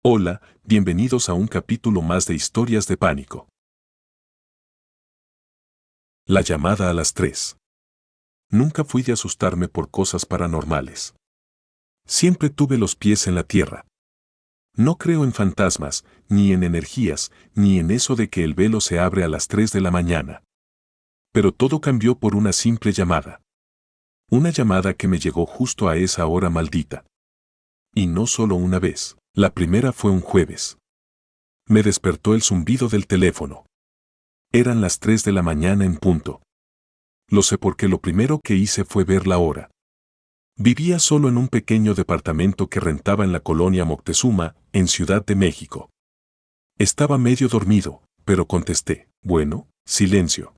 Hola, bienvenidos a un capítulo más de Historias de Pánico. La llamada a las 3. Nunca fui de asustarme por cosas paranormales. Siempre tuve los pies en la tierra. No creo en fantasmas, ni en energías, ni en eso de que el velo se abre a las 3 de la mañana. Pero todo cambió por una simple llamada. Una llamada que me llegó justo a esa hora maldita. Y no solo una vez. La primera fue un jueves. Me despertó el zumbido del teléfono. Eran las 3 de la mañana en punto. Lo sé porque lo primero que hice fue ver la hora. Vivía solo en un pequeño departamento que rentaba en la colonia Moctezuma, en Ciudad de México. Estaba medio dormido, pero contesté. Bueno, silencio.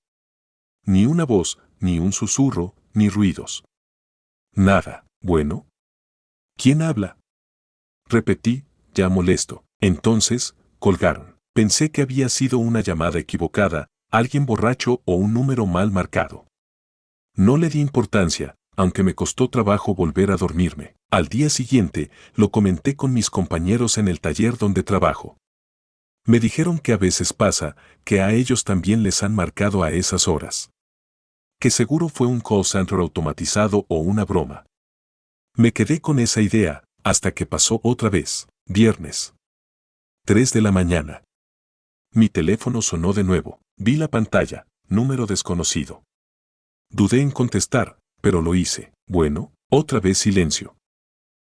Ni una voz, ni un susurro, ni ruidos. Nada. Bueno. ¿Quién habla? Repetí, ya molesto. Entonces, colgaron. Pensé que había sido una llamada equivocada, alguien borracho o un número mal marcado. No le di importancia, aunque me costó trabajo volver a dormirme. Al día siguiente, lo comenté con mis compañeros en el taller donde trabajo. Me dijeron que a veces pasa, que a ellos también les han marcado a esas horas. Que seguro fue un call center automatizado o una broma. Me quedé con esa idea, hasta que pasó otra vez, viernes. 3 de la mañana. Mi teléfono sonó de nuevo. Vi la pantalla, número desconocido. Dudé en contestar, pero lo hice. Bueno, otra vez silencio.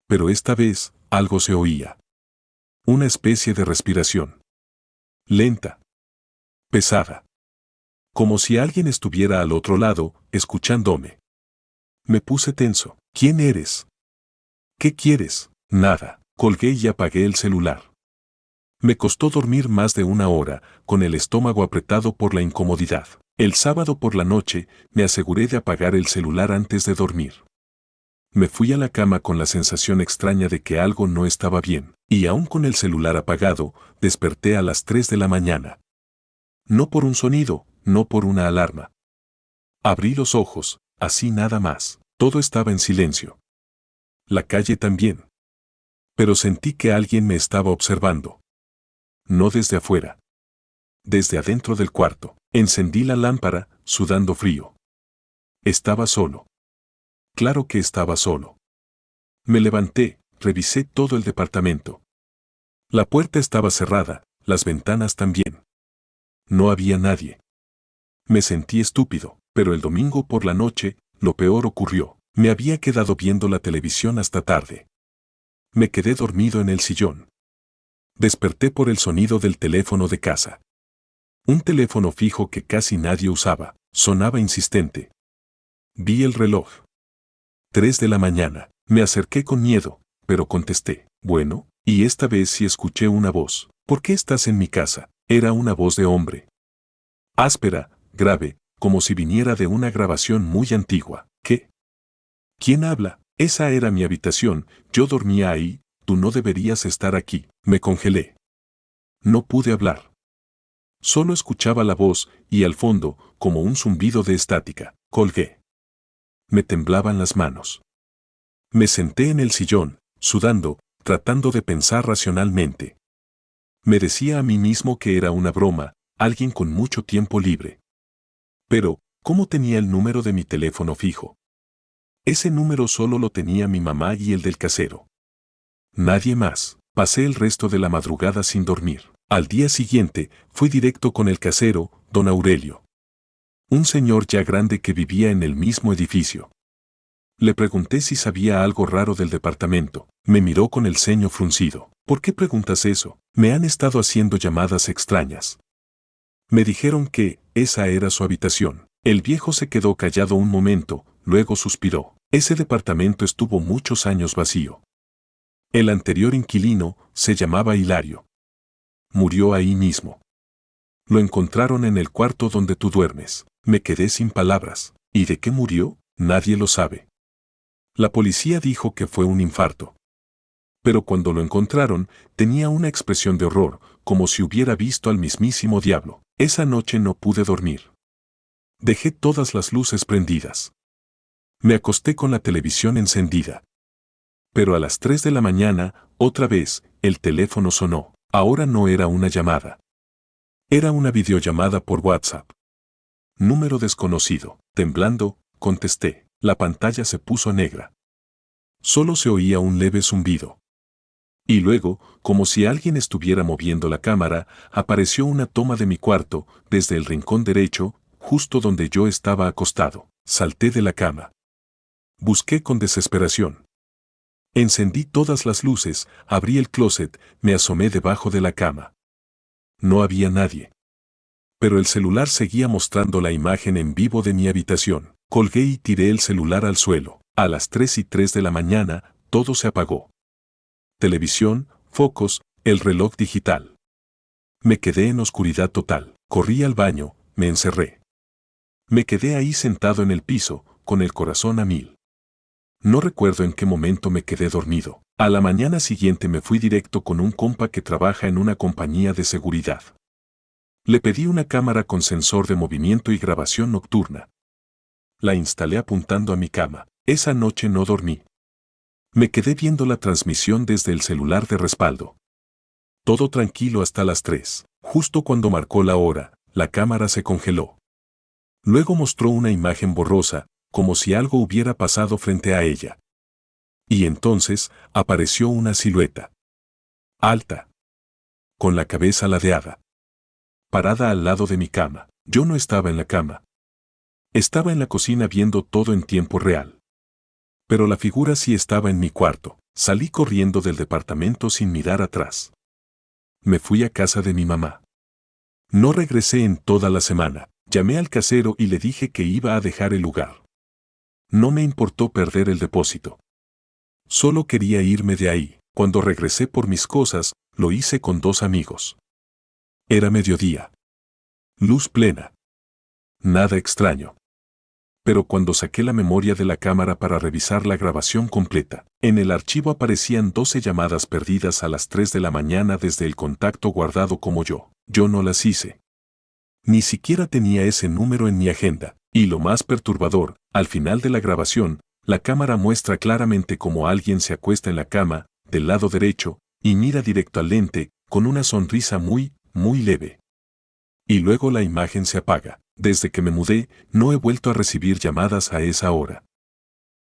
Pero esta vez, algo se oía. Una especie de respiración. Lenta. Pesada. Como si alguien estuviera al otro lado, escuchándome. Me puse tenso. ¿Quién eres? ¿Qué quieres? Nada. Colgué y apagué el celular. Me costó dormir más de una hora, con el estómago apretado por la incomodidad. El sábado por la noche, me aseguré de apagar el celular antes de dormir. Me fui a la cama con la sensación extraña de que algo no estaba bien, y aún con el celular apagado, desperté a las 3 de la mañana. No por un sonido, no por una alarma. Abrí los ojos, así nada más. Todo estaba en silencio. La calle también. Pero sentí que alguien me estaba observando. No desde afuera. Desde adentro del cuarto. Encendí la lámpara, sudando frío. Estaba solo. Claro que estaba solo. Me levanté, revisé todo el departamento. La puerta estaba cerrada, las ventanas también. No había nadie. Me sentí estúpido, pero el domingo por la noche, lo peor ocurrió. Me había quedado viendo la televisión hasta tarde. Me quedé dormido en el sillón. Desperté por el sonido del teléfono de casa. Un teléfono fijo que casi nadie usaba, sonaba insistente. Vi el reloj. 3 de la mañana. Me acerqué con miedo, pero contesté. Bueno, y esta vez sí escuché una voz. ¿Por qué estás en mi casa? Era una voz de hombre. Áspera, grave, como si viniera de una grabación muy antigua. ¿Qué? ¿Quién habla? Esa era mi habitación, yo dormía ahí, tú no deberías estar aquí. Me congelé. No pude hablar. Solo escuchaba la voz y al fondo, como un zumbido de estática, colgué. Me temblaban las manos. Me senté en el sillón, sudando, tratando de pensar racionalmente. Me decía a mí mismo que era una broma, alguien con mucho tiempo libre. Pero, ¿cómo tenía el número de mi teléfono fijo? Ese número solo lo tenía mi mamá y el del casero. Nadie más. Pasé el resto de la madrugada sin dormir. Al día siguiente, fui directo con el casero, don Aurelio. Un señor ya grande que vivía en el mismo edificio. Le pregunté si sabía algo raro del departamento. Me miró con el ceño fruncido. ¿Por qué preguntas eso? Me han estado haciendo llamadas extrañas. Me dijeron que esa era su habitación. El viejo se quedó callado un momento, luego suspiró. Ese departamento estuvo muchos años vacío. El anterior inquilino se llamaba Hilario. Murió ahí mismo. Lo encontraron en el cuarto donde tú duermes. Me quedé sin palabras. ¿Y de qué murió? Nadie lo sabe. La policía dijo que fue un infarto. Pero cuando lo encontraron, tenía una expresión de horror, como si hubiera visto al mismísimo diablo. Esa noche no pude dormir. Dejé todas las luces prendidas. Me acosté con la televisión encendida. Pero a las 3 de la mañana, otra vez, el teléfono sonó. Ahora no era una llamada. Era una videollamada por WhatsApp. Número desconocido. Temblando, contesté. La pantalla se puso negra. Solo se oía un leve zumbido. Y luego, como si alguien estuviera moviendo la cámara, apareció una toma de mi cuarto, desde el rincón derecho, justo donde yo estaba acostado. Salté de la cama. Busqué con desesperación. Encendí todas las luces, abrí el closet, me asomé debajo de la cama. No había nadie. Pero el celular seguía mostrando la imagen en vivo de mi habitación. Colgué y tiré el celular al suelo. A las 3:03 de la mañana, todo se apagó. Televisión, focos, el reloj digital. Me quedé en oscuridad total. Corrí al baño, me encerré. Me quedé ahí sentado en el piso, con el corazón a mil. No recuerdo en qué momento me quedé dormido. A la mañana siguiente me fui directo con un compa que trabaja en una compañía de seguridad. Le pedí una cámara con sensor de movimiento y grabación nocturna. La instalé apuntando a mi cama. Esa noche no dormí. Me quedé viendo la transmisión desde el celular de respaldo. Todo tranquilo hasta las 3. Justo cuando marcó la hora, la cámara se congeló. Luego mostró una imagen borrosa, como si algo hubiera pasado frente a ella. Y entonces, apareció una silueta. Alta. Con la cabeza ladeada. Parada al lado de mi cama. Yo no estaba en la cama. Estaba en la cocina viendo todo en tiempo real. Pero la figura sí estaba en mi cuarto. Salí corriendo del departamento sin mirar atrás. Me fui a casa de mi mamá. No regresé en toda la semana. Llamé al casero y le dije que iba a dejar el lugar. No me importó perder el depósito. Solo quería irme de ahí. Cuando regresé por mis cosas, lo hice con 2 amigos. Era mediodía. Luz plena. Nada extraño. Pero cuando saqué la memoria de la cámara para revisar la grabación completa, en el archivo aparecían 12 llamadas perdidas a las 3 de la mañana desde el contacto guardado como yo. Yo no las hice. Ni siquiera tenía ese número en mi agenda. Y lo más perturbador, al final de la grabación, la cámara muestra claramente cómo alguien se acuesta en la cama, del lado derecho, y mira directo al lente, con una sonrisa muy leve. Y luego la imagen se apaga. Desde que me mudé, no he vuelto a recibir llamadas a esa hora.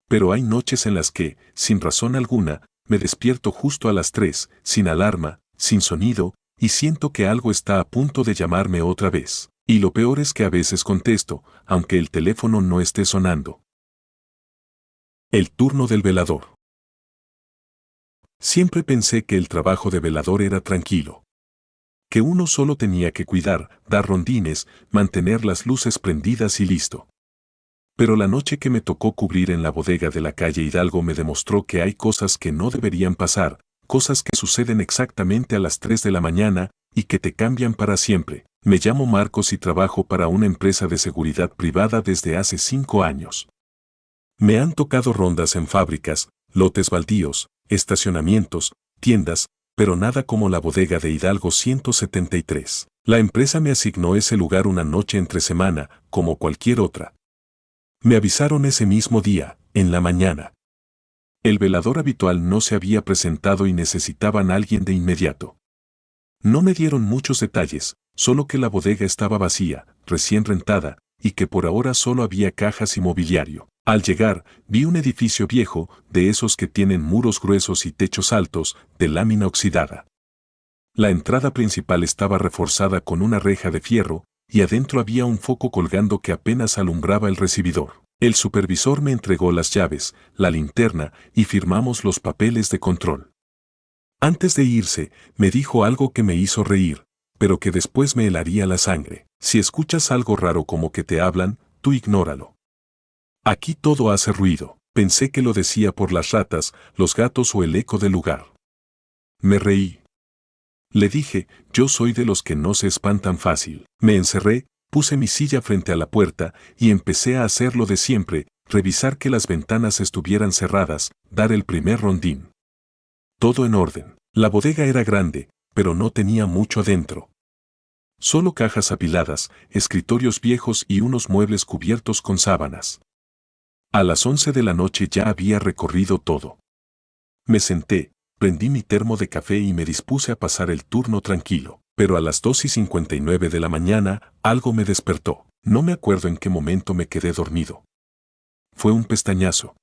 Pero hay noches en las que, sin razón alguna, me despierto justo a las 3, sin alarma, sin sonido, y siento que algo está a punto de llamarme otra vez. Y lo peor es que a veces contesto, aunque el teléfono no esté sonando. El turno del velador. Siempre pensé que el trabajo de velador era tranquilo. Que uno solo tenía que cuidar, dar rondines, mantener las luces prendidas y listo. Pero la noche que me tocó cubrir en la bodega de la calle Hidalgo me demostró que hay cosas que no deberían pasar, cosas que suceden exactamente a las 3 de la mañana y que te cambian para siempre. Me llamo Marcos y trabajo para una empresa de seguridad privada desde hace 5 años. Me han tocado rondas en fábricas, lotes baldíos, estacionamientos, tiendas, pero nada como la bodega de Hidalgo 173. La empresa me asignó ese lugar una noche entre semana, como cualquier otra. Me avisaron ese mismo día, en la mañana. El velador habitual no se había presentado y necesitaban a alguien de inmediato. No me dieron muchos detalles, solo que la bodega estaba vacía, recién rentada, y que por ahora solo había cajas y mobiliario. Al llegar, vi un edificio viejo, de esos que tienen muros gruesos y techos altos, de lámina oxidada. La entrada principal estaba reforzada con una reja de fierro, y adentro había un foco colgando que apenas alumbraba el recibidor. El supervisor me entregó las llaves, la linterna, y firmamos los papeles de control. Antes de irse, me dijo algo que me hizo reír, pero que después me helaría la sangre. Si escuchas algo raro como que te hablan, tú ignóralo. Aquí todo hace ruido. Pensé que lo decía por las ratas, los gatos o el eco del lugar. Me reí. Le dije, yo soy de los que no se espantan fácil. Me encerré, puse mi silla frente a la puerta y empecé a hacer lo de siempre, revisar que las ventanas estuvieran cerradas, dar el primer rondín. Todo en orden. La bodega era grande, pero no tenía mucho adentro. Solo cajas apiladas, escritorios viejos y unos muebles cubiertos con sábanas. A las 11 de la noche ya había recorrido todo. Me senté, prendí mi termo de café y me dispuse a pasar el turno tranquilo. Pero a las 2:59 de la mañana, algo me despertó. No me acuerdo en qué momento me quedé dormido. Fue un pestañazo.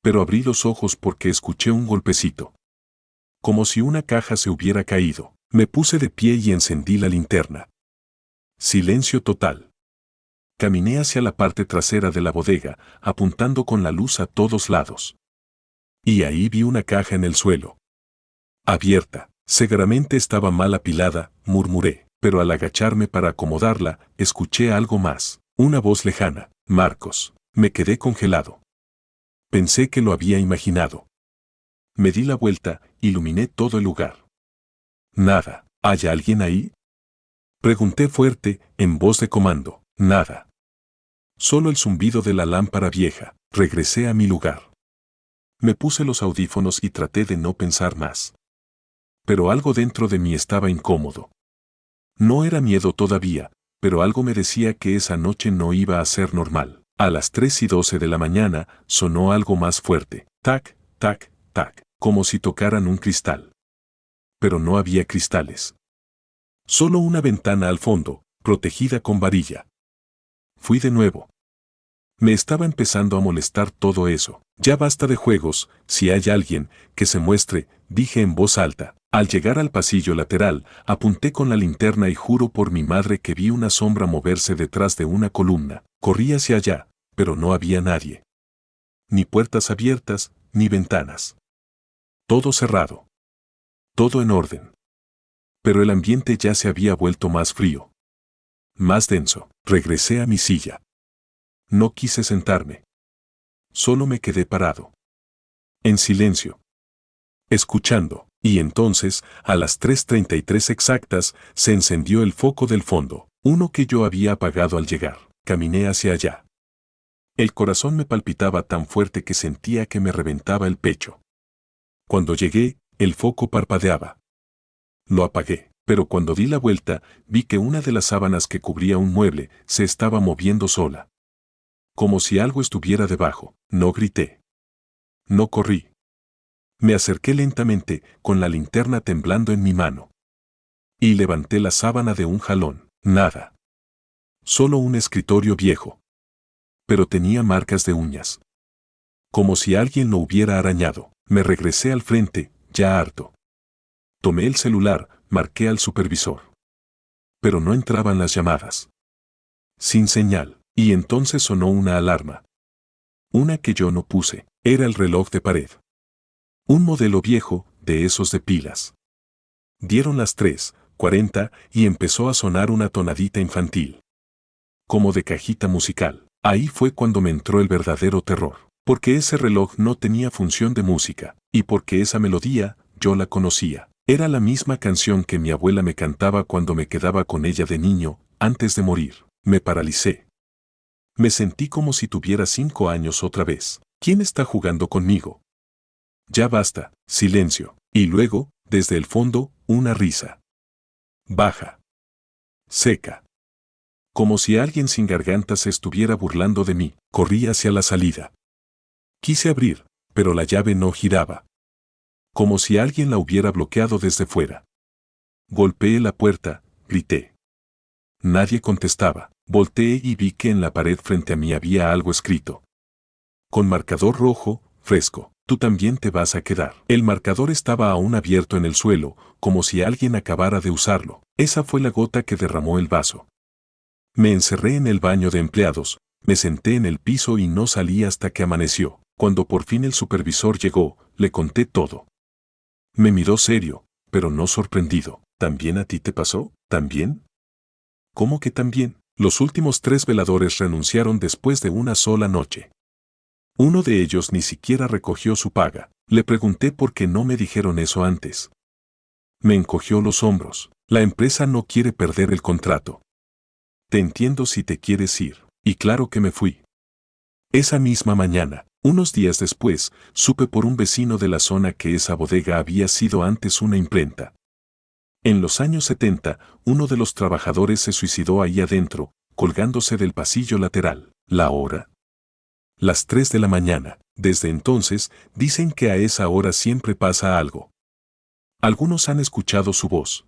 Pero abrí los ojos porque escuché un golpecito. Como si una caja se hubiera caído. Me puse de pie y encendí la linterna. Silencio total. Caminé hacia la parte trasera de la bodega, apuntando con la luz a todos lados. Y ahí vi una caja en el suelo. Abierta. Seguramente estaba mal apilada, murmuré, pero al agacharme para acomodarla, escuché algo más. Una voz lejana. Marcos. Me quedé congelado. Pensé que lo había imaginado. Me di la vuelta, iluminé todo el lugar. Nada. ¿Hay alguien ahí? Pregunté fuerte, en voz de comando. Nada. Solo el zumbido de la lámpara vieja. Regresé a mi lugar. Me puse los audífonos y traté de no pensar más. Pero algo dentro de mí estaba incómodo. No era miedo todavía, pero algo me decía que esa noche no iba a ser normal. A las 3:12 de la mañana sonó algo más fuerte. Tac, tac, tac, como si tocaran un cristal. Pero no había cristales. Solo una ventana al fondo, protegida con varilla. Fui de nuevo. Me estaba empezando a molestar todo eso. Ya basta de juegos, si hay alguien, que se muestre, dije en voz alta. Al llegar al pasillo lateral, apunté con la linterna y juro por mi madre que vi una sombra moverse detrás de una columna. Corrí hacia allá, pero no había nadie. Ni puertas abiertas, ni ventanas. Todo cerrado. Todo en orden. Pero el ambiente ya se había vuelto más frío. Más denso. Regresé a mi silla. No quise sentarme. Solo me quedé parado. En silencio. Escuchando. Y entonces, a las 3:33 exactas, se encendió el foco del fondo, uno que yo había apagado al llegar. Caminé hacia allá. El corazón me palpitaba tan fuerte que sentía que me reventaba el pecho. Cuando llegué, el foco parpadeaba. Lo apagué, pero cuando di la vuelta, vi que una de las sábanas que cubría un mueble se estaba moviendo sola. Como si algo estuviera debajo. No grité. No corrí. Me acerqué lentamente, con la linterna temblando en mi mano. Y levanté la sábana de un jalón. Nada. Solo un escritorio viejo. Pero tenía marcas de uñas. Como si alguien lo hubiera arañado. Me regresé al frente, ya harto. Tomé el celular, marqué al supervisor. Pero no entraban las llamadas. Sin señal. Y entonces sonó una alarma. Una que yo no puse. Era el reloj de pared. Un modelo viejo, de esos de pilas. Dieron las 3:40 y empezó a sonar una tonadita infantil. Como de cajita musical. Ahí fue cuando me entró el verdadero terror. Porque ese reloj no tenía función de música, y porque esa melodía, yo la conocía. Era la misma canción que mi abuela me cantaba cuando me quedaba con ella de niño, antes de morir. Me paralicé. Me sentí como si tuviera 5 años otra vez. ¿Quién está jugando conmigo? Ya basta, silencio. Y luego, desde el fondo, una risa. Baja. Seca. Como si alguien sin garganta se estuviera burlando de mí. Corrí hacia la salida. Quise abrir, pero la llave no giraba. Como si alguien la hubiera bloqueado desde fuera. Golpeé la puerta, grité. Nadie contestaba. Volteé y vi que en la pared frente a mí había algo escrito. Con marcador rojo, fresco. Tú también te vas a quedar. El marcador estaba aún abierto en el suelo, como si alguien acabara de usarlo. Esa fue la gota que derramó el vaso. Me encerré en el baño de empleados, me senté en el piso y no salí hasta que amaneció. Cuando por fin el supervisor llegó, le conté todo. Me miró serio, pero no sorprendido. ¿También a ti te pasó? ¿También? ¿Cómo que también? Los últimos 3 veladores renunciaron después de una sola noche. Uno de ellos ni siquiera recogió su paga. Le pregunté por qué no me dijeron eso antes. Me encogió los hombros. La empresa no quiere perder el contrato. Te entiendo si te quieres ir. Y claro que me fui. Esa misma mañana, unos días después, supe por un vecino de la zona que esa bodega había sido antes una imprenta. En los años 70, uno de los trabajadores se suicidó ahí adentro, colgándose del pasillo lateral. ¿La hora? Las 3 de la mañana. Desde entonces, dicen que a esa hora siempre pasa algo. Algunos han escuchado su voz.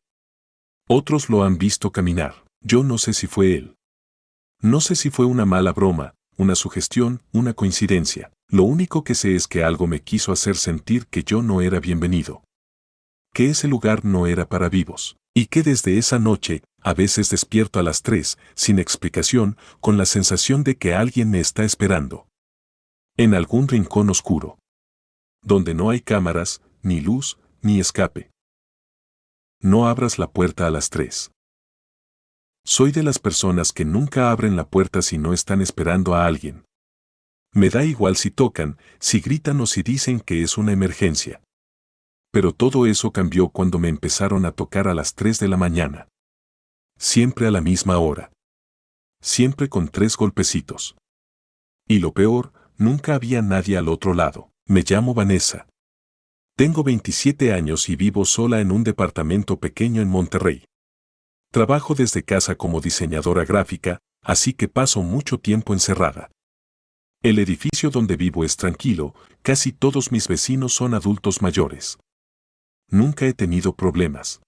Otros lo han visto caminar. Yo no sé si fue él. No sé si fue una mala broma, una sugestión, una coincidencia. Lo único que sé es que algo me quiso hacer sentir que yo no era bienvenido. Que ese lugar no era para vivos. Y que desde esa noche, a veces despierto a las 3, sin explicación, con la sensación de que alguien me está esperando. En algún rincón oscuro. Donde no hay cámaras, ni luz, ni escape. No abras la puerta a las 3. Soy de las personas que nunca abren la puerta si no están esperando a alguien. Me da igual si tocan, si gritan o si dicen que es una emergencia. Pero todo eso cambió cuando me empezaron a tocar a las 3 de la mañana. Siempre a la misma hora. Siempre con 3 golpecitos. Y lo peor, nunca había nadie al otro lado. Me llamo Vanessa. Tengo 27 años y vivo sola en un departamento pequeño en Monterrey. Trabajo desde casa como diseñadora gráfica, así que paso mucho tiempo encerrada. El edificio donde vivo es tranquilo, casi todos mis vecinos son adultos mayores. Nunca he tenido problemas.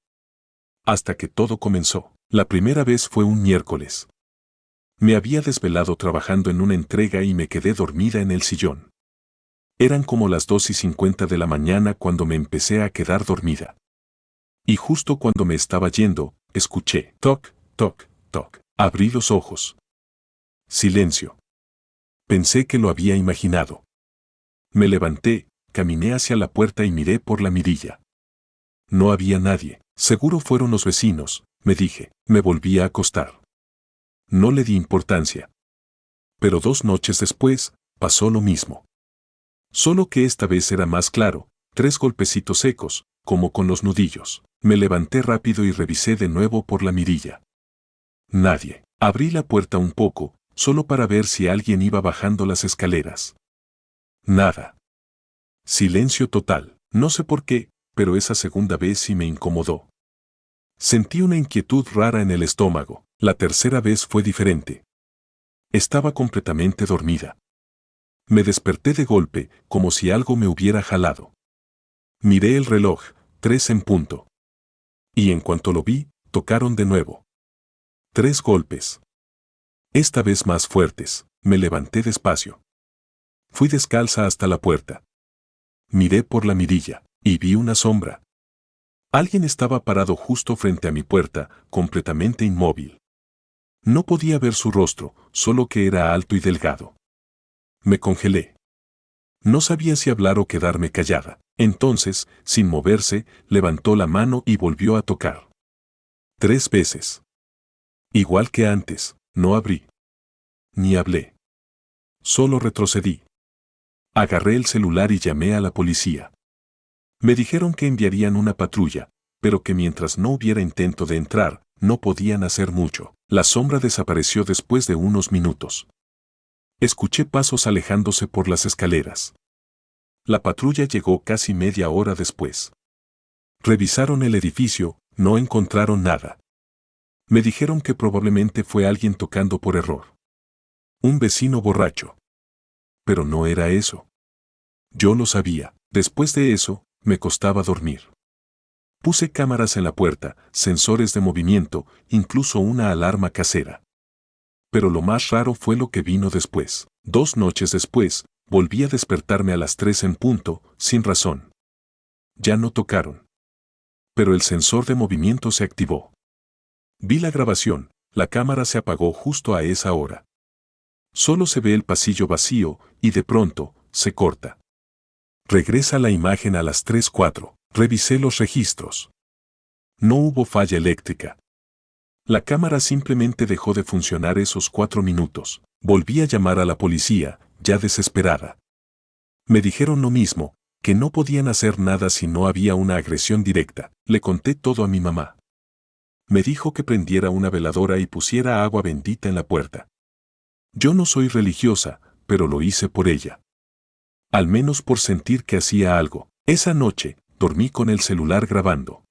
Hasta que todo comenzó. La primera vez fue un miércoles. Me había desvelado trabajando en una entrega y me quedé dormida en el sillón. Eran como las 2:50 de la mañana cuando me empecé a quedar dormida. Y justo cuando me estaba yendo, escuché toc, toc, toc. Abrí los ojos. Silencio. Pensé que lo había imaginado. Me levanté, caminé hacia la puerta y miré por la mirilla. No había nadie. Seguro fueron los vecinos, me dije. Me volví a acostar. No le di importancia. Pero 2 noches después, pasó lo mismo. Solo que esta vez era más claro, 3 golpecitos secos, como con los nudillos. Me levanté rápido y revisé de nuevo por la mirilla. Nadie. Abrí la puerta un poco, solo para ver si alguien iba bajando las escaleras. Nada. Silencio total. No sé por qué, pero esa segunda vez sí me incomodó. Sentí una inquietud rara en el estómago. La tercera vez fue diferente. Estaba completamente dormida. Me desperté de golpe, como si algo me hubiera jalado. Miré el reloj, 3 en punto. Y en cuanto lo vi, tocaron de nuevo. 3 golpes. Esta vez más fuertes. Me levanté despacio. Fui descalza hasta la puerta. Miré por la mirilla, y vi una sombra. Alguien estaba parado justo frente a mi puerta, completamente inmóvil. No podía ver su rostro, solo que era alto y delgado. Me congelé. No sabía si hablar o quedarme callada. Entonces, sin moverse, levantó la mano y volvió a tocar. 3 veces. Igual que antes, no abrí. Ni hablé. Solo retrocedí. Agarré el celular y llamé a la policía. Me dijeron que enviarían una patrulla, pero que mientras no hubiera intento de entrar, no podían hacer mucho. La sombra desapareció después de unos minutos. Escuché pasos alejándose por las escaleras. La patrulla llegó casi media hora después. Revisaron el edificio, no encontraron nada. Me dijeron que probablemente fue alguien tocando por error. Un vecino borracho. Pero no era eso. Yo lo sabía. Después de eso, me costaba dormir. Puse cámaras en la puerta, sensores de movimiento, incluso una alarma casera. Pero lo más raro fue lo que vino después. 2 noches después, volví a despertarme a las 3 en punto, sin razón. Ya no tocaron. Pero el sensor de movimiento se activó. Vi la grabación, la cámara se apagó justo a esa hora. Solo se ve el pasillo vacío, y de pronto, se corta. Regresa la imagen a las 3:04. Revisé los registros. No hubo falla eléctrica. La cámara simplemente dejó de funcionar esos 4 minutos. Volví a llamar a la policía, ya desesperada. Me dijeron lo mismo, que no podían hacer nada si no había una agresión directa. Le conté todo a mi mamá. Me dijo que prendiera una veladora y pusiera agua bendita en la puerta. Yo no soy religiosa, pero lo hice por ella. Al menos por sentir que hacía algo. Esa noche, dormí con el celular grabando.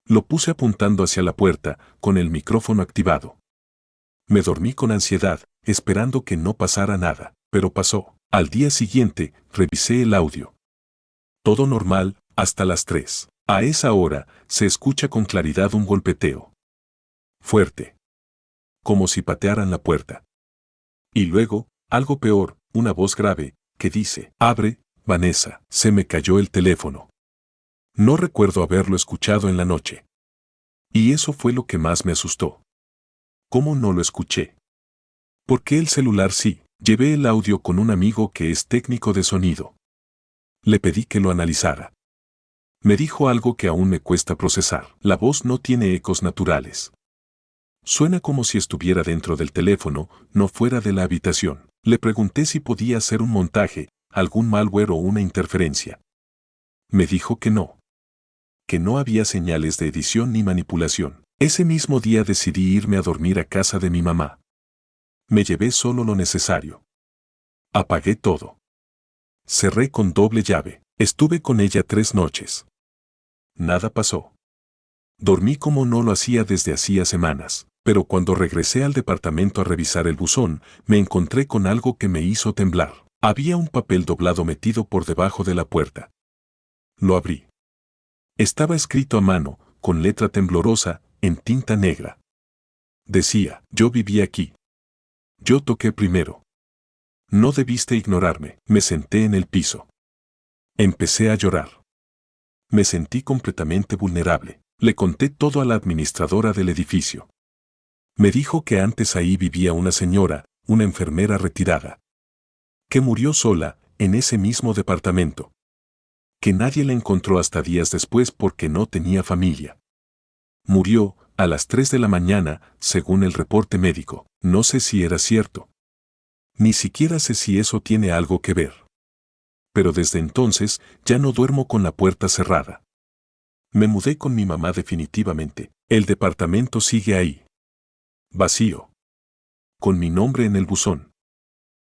Lo puse apuntando hacia la puerta, con el micrófono activado. Me dormí con ansiedad, esperando que no pasara nada, pero pasó. Al día siguiente, revisé el audio. Todo normal, hasta las 3. A esa hora, se escucha con claridad un golpeteo. Fuerte. Como si patearan la puerta. Y luego, algo peor, una voz grave, que dice, «Abre, Vanessa». Se me cayó el teléfono. No recuerdo haberlo escuchado en la noche. Y eso fue lo que más me asustó. ¿Cómo no lo escuché? ¿Por qué el celular sí? Llevé el audio con un amigo que es técnico de sonido. Le pedí que lo analizara. Me dijo algo que aún me cuesta procesar. La voz no tiene ecos naturales. Suena como si estuviera dentro del teléfono, no fuera de la habitación. Le pregunté si podía hacer un montaje, algún malware o una interferencia. Me dijo que no había señales de edición ni manipulación. Ese mismo día decidí irme a dormir a casa de mi mamá. Me llevé solo lo necesario. Apagué todo. Cerré con doble llave. Estuve con ella 3 noches. Nada pasó. Dormí como no lo hacía desde hacía semanas, pero cuando regresé al departamento a revisar el buzón, me encontré con algo que me hizo temblar. Había un papel doblado metido por debajo de la puerta. Lo abrí. Estaba escrito a mano, con letra temblorosa, en tinta negra. Decía, yo viví aquí. Yo toqué primero. No debiste ignorarme. Me senté en el piso. Empecé a llorar. Me sentí completamente vulnerable. Le conté todo a la administradora del edificio. Me dijo que antes ahí vivía una señora, una enfermera retirada. Que murió sola, en ese mismo departamento. Que nadie la encontró hasta días después porque no tenía familia. Murió, a las 3 de la mañana, según el reporte médico. No sé si era cierto. Ni siquiera sé si eso tiene algo que ver. Pero desde entonces, ya no duermo con la puerta cerrada. Me mudé con mi mamá definitivamente. El departamento sigue ahí. Vacío. Con mi nombre en el buzón.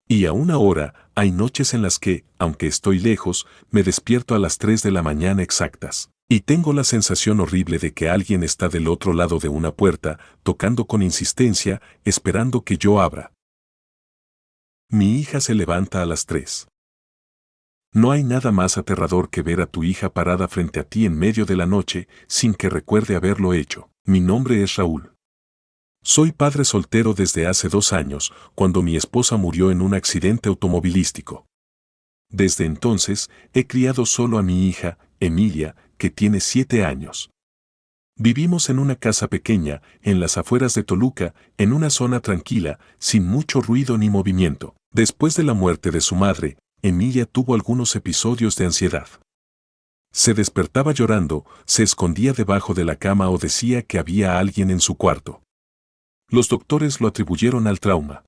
Y aún ahora, hay noches en las que, aunque estoy lejos, me despierto a las 3 de la mañana exactas. Y tengo la sensación horrible de que alguien está del otro lado de una puerta, tocando con insistencia, esperando que yo abra. Mi hija se levanta a las 3. No hay nada más aterrador que ver a tu hija parada frente a ti en medio de la noche, sin que recuerde haberlo hecho. Mi nombre es Raúl. Soy padre soltero desde hace 2 años, cuando mi esposa murió en un accidente automovilístico. Desde entonces, he criado solo a mi hija, Emilia, que tiene 7 años. Vivimos en una casa pequeña, en las afueras de Toluca, en una zona tranquila, sin mucho ruido ni movimiento. Después de la muerte de su madre, Emilia tuvo algunos episodios de ansiedad. Se despertaba llorando, se escondía debajo de la cama o decía que había alguien en su cuarto. Los doctores lo atribuyeron al trauma.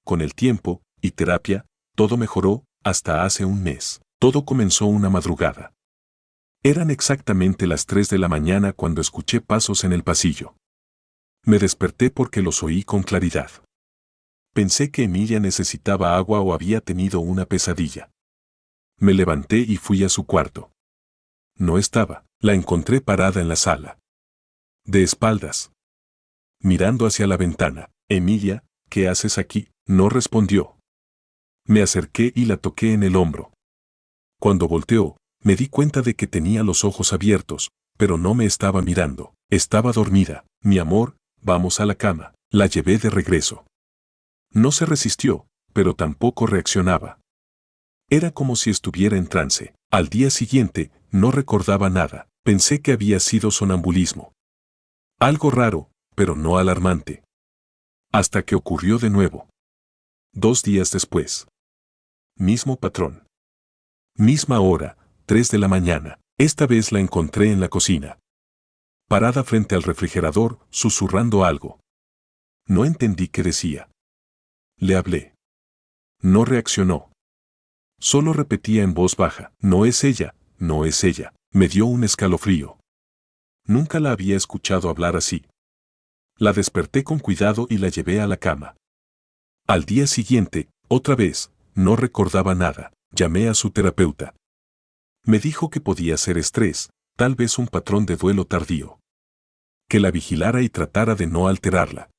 Con el tiempo, y terapia, todo mejoró, hasta hace un mes. Todo comenzó una madrugada. Eran exactamente las 3 de la mañana cuando escuché pasos en el pasillo. Me desperté porque los oí con claridad. Pensé que Emilia necesitaba agua o había tenido una pesadilla. Me levanté y fui a su cuarto. No estaba. La encontré parada en la sala. De espaldas. Mirando hacia la ventana. Emilia, ¿qué haces aquí? No respondió. Me acerqué y la toqué en el hombro. Cuando volteó, me di cuenta de que tenía los ojos abiertos, pero no me estaba mirando. Estaba dormida. Mi amor, vamos a la cama. La llevé de regreso. No se resistió, pero tampoco reaccionaba. Era como si estuviera en trance. Al día siguiente, no recordaba nada. Pensé que había sido sonambulismo. Algo raro, pero no alarmante. Hasta que ocurrió de nuevo. 2 días después. Mismo patrón. Misma hora, 3 de la mañana. Esta vez la encontré en la cocina. Parada frente al refrigerador, susurrando algo. No entendí qué decía. Le hablé. No reaccionó. Solo repetía en voz baja, no es ella, no es ella. Me dio un escalofrío. Nunca la había escuchado hablar así. La desperté con cuidado y la llevé a la cama. Al día siguiente, otra vez, no recordaba nada. Llamé a su terapeuta. Me dijo que podía ser estrés, tal vez un patrón de duelo tardío. Que la vigilara y tratara de no alterarla.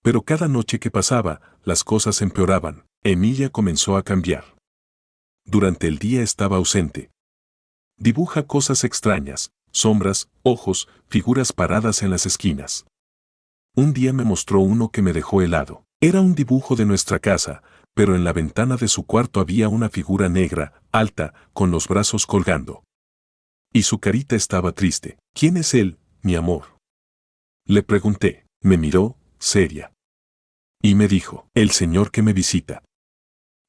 Pero cada noche que pasaba, las cosas empeoraban. Emilia comenzó a cambiar. Durante el día estaba ausente. Dibuja cosas extrañas, sombras, ojos, figuras paradas en las esquinas. Un día me mostró uno que me dejó helado. Era un dibujo de nuestra casa, pero en la ventana de su cuarto había una figura negra, alta, con los brazos colgando. Y su carita estaba triste. ¿Quién es él, mi amor? Le pregunté. Me miró, seria. Y me dijo, el señor que me visita.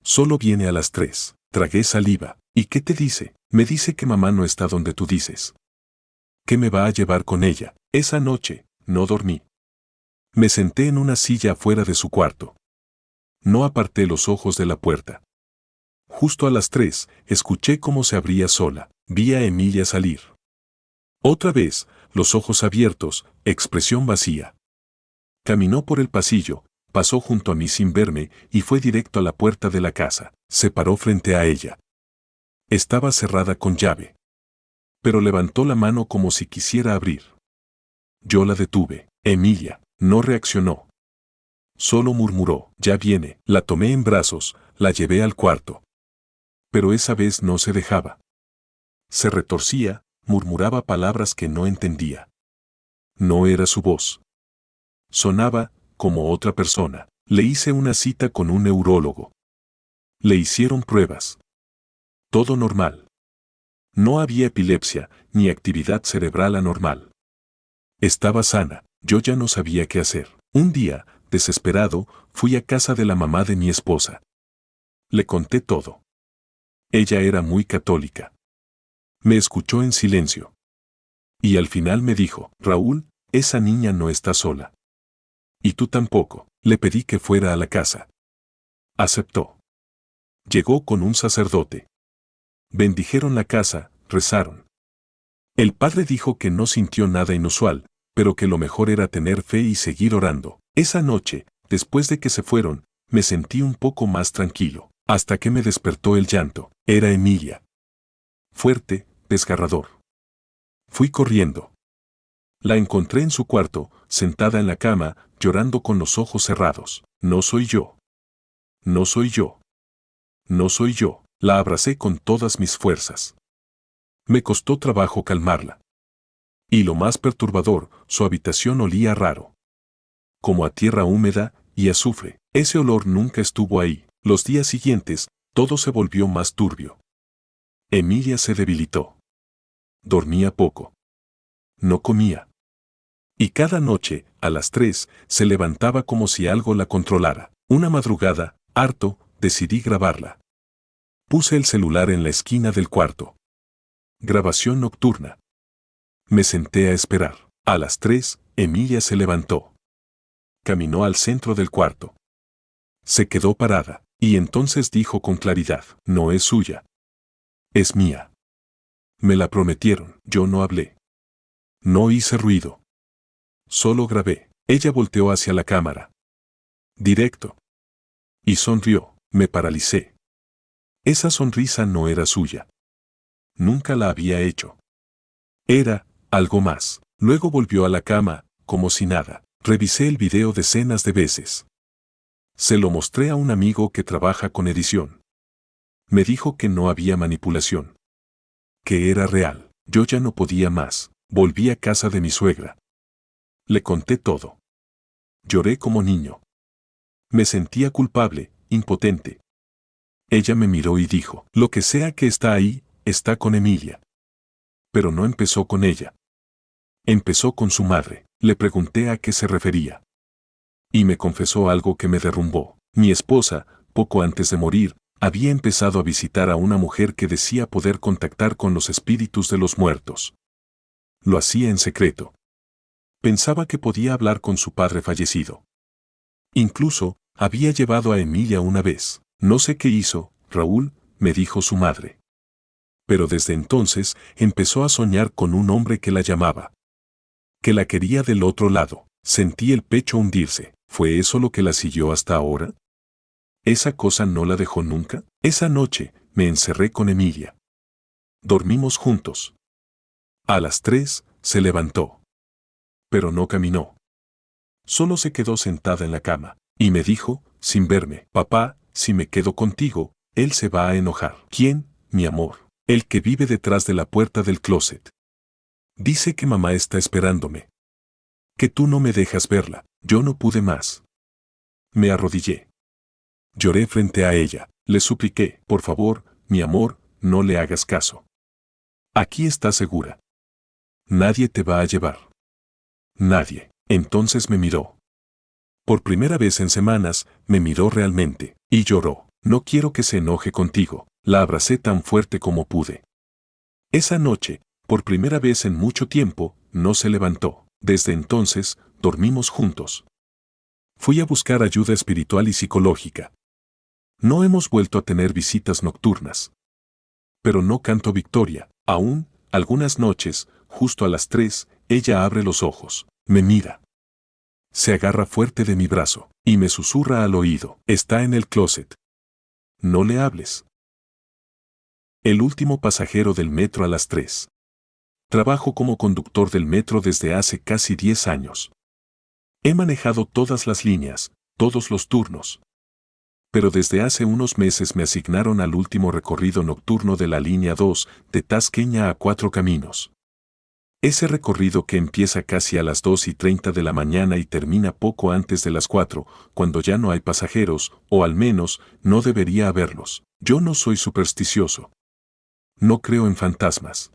Solo viene a las 3. Tragué saliva. ¿Y qué te dice? Me dice que mamá no está donde tú dices. Que me va a llevar con ella. Esa noche, no dormí. Me senté en una silla afuera de su cuarto. No aparté los ojos de la puerta. Justo a las 3, escuché cómo se abría sola. Vi a Emilia salir. Otra vez, los ojos abiertos, expresión vacía. Caminó por el pasillo, pasó junto a mí sin verme y fue directo a la puerta de la casa. Se paró frente a ella. Estaba cerrada con llave. Pero levantó la mano como si quisiera abrir. Yo la detuve. Emilia no reaccionó. Solo murmuró, ya viene. La tomé en brazos, la llevé al cuarto. Pero esa vez no se dejaba. Se retorcía, murmuraba palabras que no entendía. No era su voz. Sonaba como otra persona. Le hice una cita con un neurólogo. Le hicieron pruebas. Todo normal. No había epilepsia, ni actividad cerebral anormal. Estaba sana, yo ya no sabía qué hacer. Un día, desesperado, fui a casa de la mamá de mi esposa. Le conté todo. Ella era muy católica. Me escuchó en silencio. Y al final me dijo, Raúl, esa niña no está sola. Y tú tampoco. Le pedí que fuera a la casa. Aceptó. Llegó con un sacerdote. Bendijeron la casa, rezaron. El padre dijo que no sintió nada inusual, pero que lo mejor era tener fe y seguir orando. Esa noche, después de que se fueron, me sentí un poco más tranquilo, hasta que me despertó el llanto. Era Emilia. Fuerte, desgarrador. Fui corriendo. La encontré en su cuarto, sentada en la cama, llorando con los ojos cerrados. No soy yo. No soy yo. No soy yo. La abracé con todas mis fuerzas. Me costó trabajo calmarla. Y lo más perturbador, su habitación olía raro. Como a tierra húmeda y azufre. Ese olor nunca estuvo ahí. Los días siguientes, todo se volvió más turbio. Emilia se debilitó. Dormía poco. No comía. Y cada noche, a las 3, se levantaba como si algo la controlara. Una madrugada, harto, decidí grabarla. Puse el celular en la esquina del cuarto. Grabación nocturna. Me senté a esperar. A las 3, Emilia se levantó. Caminó al centro del cuarto. Se quedó parada, y entonces dijo con claridad, no es suya. Es mía. Me la prometieron, yo no hablé. No hice ruido. Solo grabé. Ella volteó hacia la cámara. Directo. Y sonrió. Me paralicé. Esa sonrisa no era suya. Nunca la había hecho. Era algo más. Luego volvió a la cama, como si nada. Revisé el video decenas de veces. Se lo mostré a un amigo que trabaja con edición. Me dijo que no había manipulación. Que era real. Yo ya no podía más. Volví a casa de mi suegra. Le conté todo. Lloré como niño. Me sentía culpable, impotente. Ella me miró y dijo, lo que sea que está ahí, está con Emilia. Pero no empezó con ella. Empezó con su madre. Le pregunté a qué se refería. Y me confesó algo que me derrumbó. Mi esposa, poco antes de morir, había empezado a visitar a una mujer que decía poder contactar con los espíritus de los muertos. Lo hacía en secreto. Pensaba que podía hablar con su padre fallecido. Incluso, había llevado a Emilia una vez. No sé qué hizo, Raúl, me dijo su madre. Pero desde entonces, empezó a soñar con un hombre que la llamaba. Que la quería del otro lado. Sentí el pecho hundirse. ¿Fue eso lo que la siguió hasta ahora? ¿Esa cosa no la dejó nunca? Esa noche, me encerré con Emilia. Dormimos juntos. A las 3, se levantó. Pero no caminó. Solo se quedó sentada en la cama, y me dijo, sin verme, papá, Si me quedo contigo, él se va a enojar. ¿Quién, mi amor? El que vive detrás de la puerta del closet. Dice que mamá está esperándome. Que tú no me dejas verla. Yo no pude más. Me arrodillé. Lloré frente a ella. Le supliqué, por favor, mi amor, no le hagas caso. Aquí estás segura. Nadie te va a llevar. Nadie. Entonces me miró. Por primera vez en semanas, me miró realmente, y lloró. No quiero que se enoje contigo. La abracé tan fuerte como pude. Esa noche, por primera vez en mucho tiempo, no se levantó. Desde entonces, dormimos juntos. Fui a buscar ayuda espiritual y psicológica. No hemos vuelto a tener visitas nocturnas. Pero no canto victoria. Aún, algunas noches, justo a las 3, ella abre los ojos, me mira. Se agarra fuerte de mi brazo, y me susurra al oído, está en el closet. No le hables. El último pasajero del metro a las 3. Trabajo como conductor del metro desde hace casi 10 años. He manejado todas las líneas, todos los turnos. Pero desde hace unos meses me asignaron al último recorrido nocturno de la línea 2 de Tasqueña a Cuatro Caminos. Ese recorrido que empieza casi a las 2:30 de la mañana y termina poco antes de las 4, cuando ya no hay pasajeros, o al menos, no debería haberlos. Yo no soy supersticioso. No creo en fantasmas.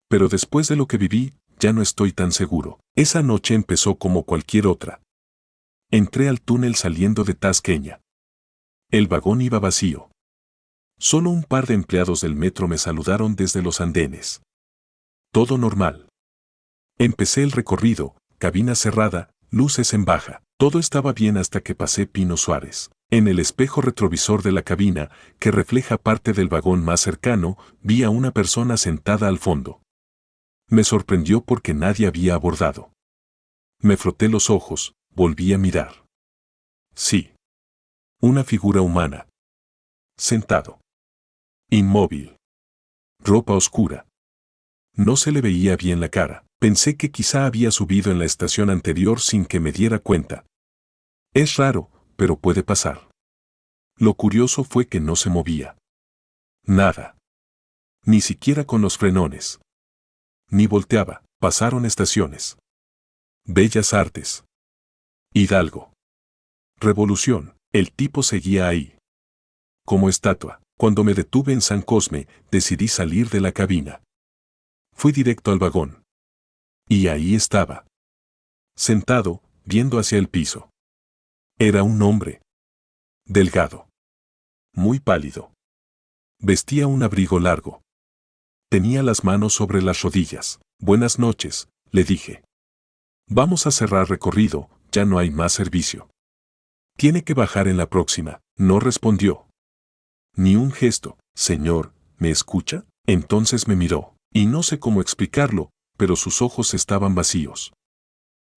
Pero después de lo que viví, ya no estoy tan seguro. Esa noche empezó como cualquier otra. Entré al túnel saliendo de Tasqueña. El vagón iba vacío. Solo un par de empleados del metro me saludaron desde los andenes. Todo normal. Empecé el recorrido, cabina cerrada, luces en baja. Todo estaba bien hasta que pasé Pino Suárez. En el espejo retrovisor de la cabina, que refleja parte del vagón más cercano, vi a una persona sentada al fondo. Me sorprendió porque nadie había abordado. Me froté los ojos, volví a mirar. Sí. Una figura humana. Sentado. Inmóvil. Ropa oscura. No se le veía bien la cara. Pensé que quizá había subido en la estación anterior sin que me diera cuenta. Es raro, pero puede pasar. Lo curioso fue que no se movía. Nada. Ni siquiera con los frenones. Ni volteaba. Pasaron estaciones. Bellas Artes. Hidalgo. Revolución. El tipo seguía ahí. Como estatua. Cuando me detuve en San Cosme, decidí salir de la cabina. Fui directo al vagón. Y ahí estaba. Sentado, viendo hacia el piso. Era un hombre. Delgado. Muy pálido. Vestía un abrigo largo. Tenía las manos sobre las rodillas. Buenas noches, le dije. Vamos a cerrar recorrido, ya no hay más servicio. Tiene que bajar en la próxima. No respondió. Ni un gesto. Señor, ¿me escucha? Entonces me miró. Y no sé cómo explicarlo, pero sus ojos estaban vacíos.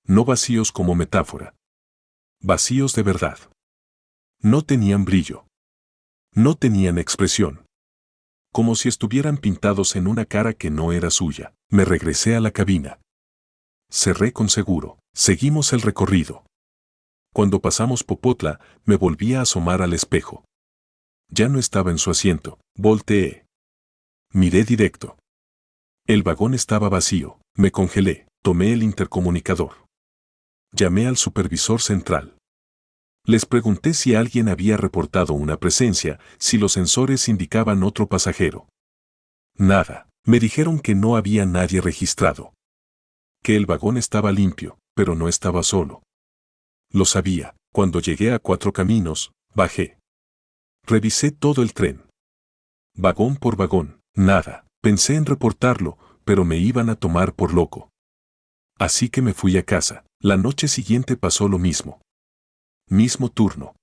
No vacíos como metáfora. Vacíos de verdad. No tenían brillo. No tenían expresión. Como si estuvieran pintados en una cara que no era suya. Me regresé a la cabina. Cerré con seguro. Seguimos el recorrido. Cuando pasamos Popotla, me volví a asomar al espejo. Ya no estaba en su asiento. Volteé. Miré directo. El vagón estaba vacío. Me congelé. Tomé el intercomunicador. Llamé al supervisor central. Les pregunté si alguien había reportado una presencia, si los sensores indicaban otro pasajero. Nada. Me dijeron que no había nadie registrado. Que el vagón estaba limpio, pero no estaba solo. Lo sabía. Cuando llegué a Cuatro Caminos, bajé. Revisé todo el tren. Vagón por vagón, nada. Pensé en reportarlo, pero me iban a tomar por loco. Así que me fui a casa. La noche siguiente pasó lo mismo. Mismo turno.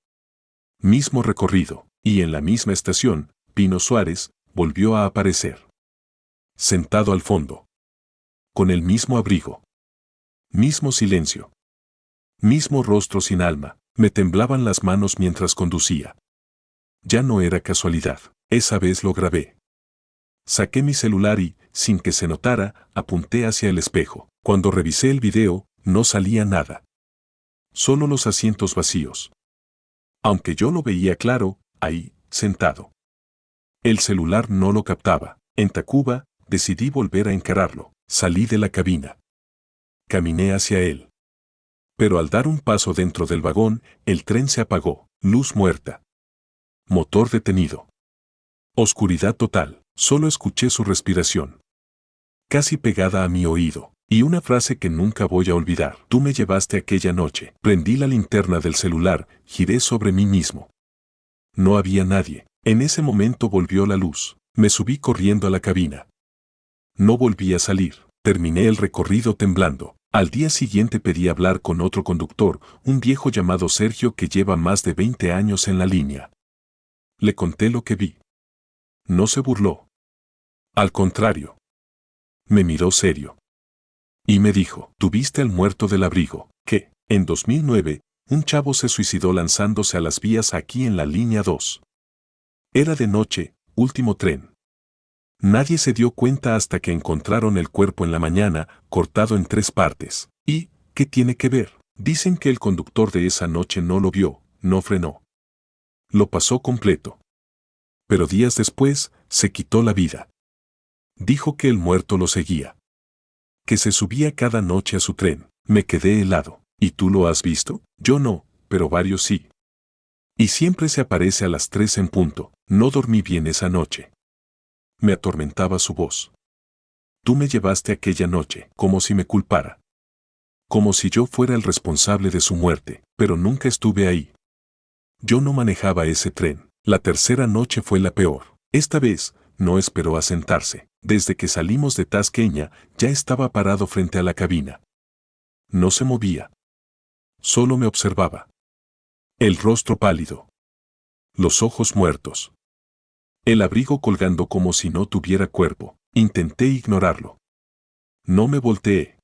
Mismo recorrido. Y en la misma estación, Pino Suárez volvió a aparecer. Sentado al fondo. Con el mismo abrigo. Mismo silencio. Mismo rostro sin alma. Me temblaban las manos mientras conducía. Ya no era casualidad. Esa vez lo grabé. Saqué mi celular y, sin que se notara, apunté hacia el espejo. Cuando revisé el video, no salía nada. Solo los asientos vacíos. aunque yo lo veía claro, ahí, sentado. El celular no lo captaba. En Tacuba, decidí volver a encararlo. Salí de la cabina. Caminé hacia él. Pero al dar un paso dentro del vagón, el tren se apagó. Luz muerta. Motor detenido. Oscuridad total. Solo escuché su respiración, casi pegada a mi oído, y una frase que nunca voy a olvidar. Tú me llevaste aquella noche. Prendí la linterna del celular, giré sobre mí mismo. No había nadie. En ese momento volvió la luz. Me subí corriendo a la cabina. No volví a salir. Terminé el recorrido temblando. Al día siguiente pedí hablar con otro conductor, un viejo llamado Sergio que lleva más de 20 años en la línea. Le conté lo que vi. No se burló. Al contrario. Me miró serio. Y me dijo, ¿tuviste al muerto del abrigo? Que, en 2009, un chavo se suicidó lanzándose a las vías aquí en la línea 2. Era de noche, último tren. Nadie se dio cuenta hasta que encontraron el cuerpo en la mañana, cortado en 3 partes. ¿Y qué tiene que ver? Dicen que el conductor de esa noche no lo vio, no frenó. Lo pasó completo. Pero días después, se quitó la vida. Dijo que el muerto lo seguía. Que se subía cada noche a su tren. Me quedé helado. ¿Y tú lo has visto? Yo no, pero varios sí. Y siempre se aparece a las 3 en punto. No dormí bien esa noche. Me atormentaba su voz. Tú me llevaste aquella noche, como si me culpara. Como si yo fuera el responsable de su muerte, pero nunca estuve ahí. Yo no manejaba ese tren. La tercera noche fue la peor. Esta vez, no esperó a sentarse. Desde que salimos de Tasqueña, ya estaba parado frente a la cabina. No se movía. Solo me observaba. El rostro pálido. Los ojos muertos. El abrigo colgando como si no tuviera cuerpo. Intenté ignorarlo. No me volteé.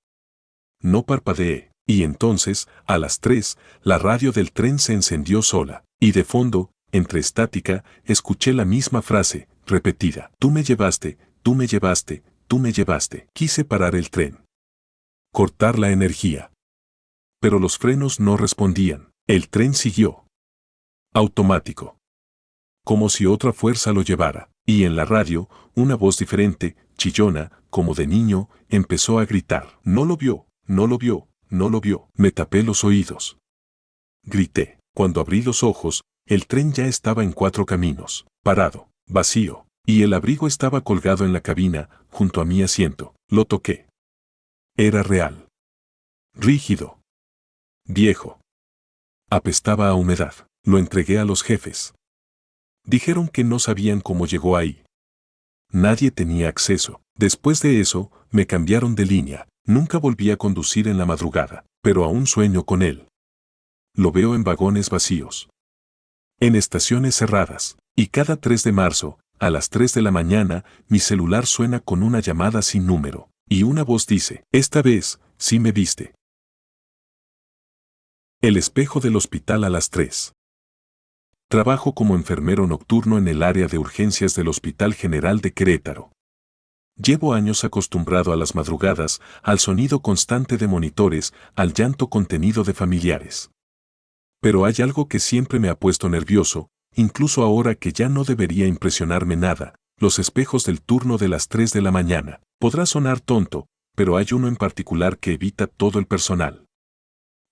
No parpadeé. Y entonces, a las 3, la radio del tren se encendió sola. Y de fondo, entre estática, escuché la misma frase, repetida. Tú me llevaste, tú me llevaste, tú me llevaste. Quise parar el tren. Cortar la energía. Pero los frenos no respondían. El tren siguió. Automático. Como si otra fuerza lo llevara. Y en la radio, una voz diferente, chillona, como de niño, empezó a gritar. No lo vio, no lo vio, no lo vio. Me tapé los oídos. Grité. Cuando abrí los ojos, el tren ya estaba en 4 caminos, parado, vacío, y el abrigo estaba colgado en la cabina, junto a mi asiento. Lo toqué. Era real. Rígido. Viejo. Apestaba a humedad. Lo entregué a los jefes. Dijeron que no sabían cómo llegó ahí. Nadie tenía acceso. Después de eso, me cambiaron de línea. Nunca volví a conducir en la madrugada, pero aún sueño con él. Lo veo en vagones vacíos. En estaciones cerradas. Y cada 3 de marzo, a las 3 de la mañana, mi celular suena con una llamada sin número. Y una voz dice, esta vez, sí me viste. El espejo del hospital a las 3. Trabajo como enfermero nocturno en el área de urgencias del Hospital General de Querétaro. Llevo años acostumbrado a las madrugadas, al sonido constante de monitores, al llanto contenido de familiares. Pero hay algo que siempre me ha puesto nervioso, incluso ahora que ya no debería impresionarme nada, los espejos del turno de las 3 de la mañana. Podrá sonar tonto, pero hay uno en particular que evita todo el personal.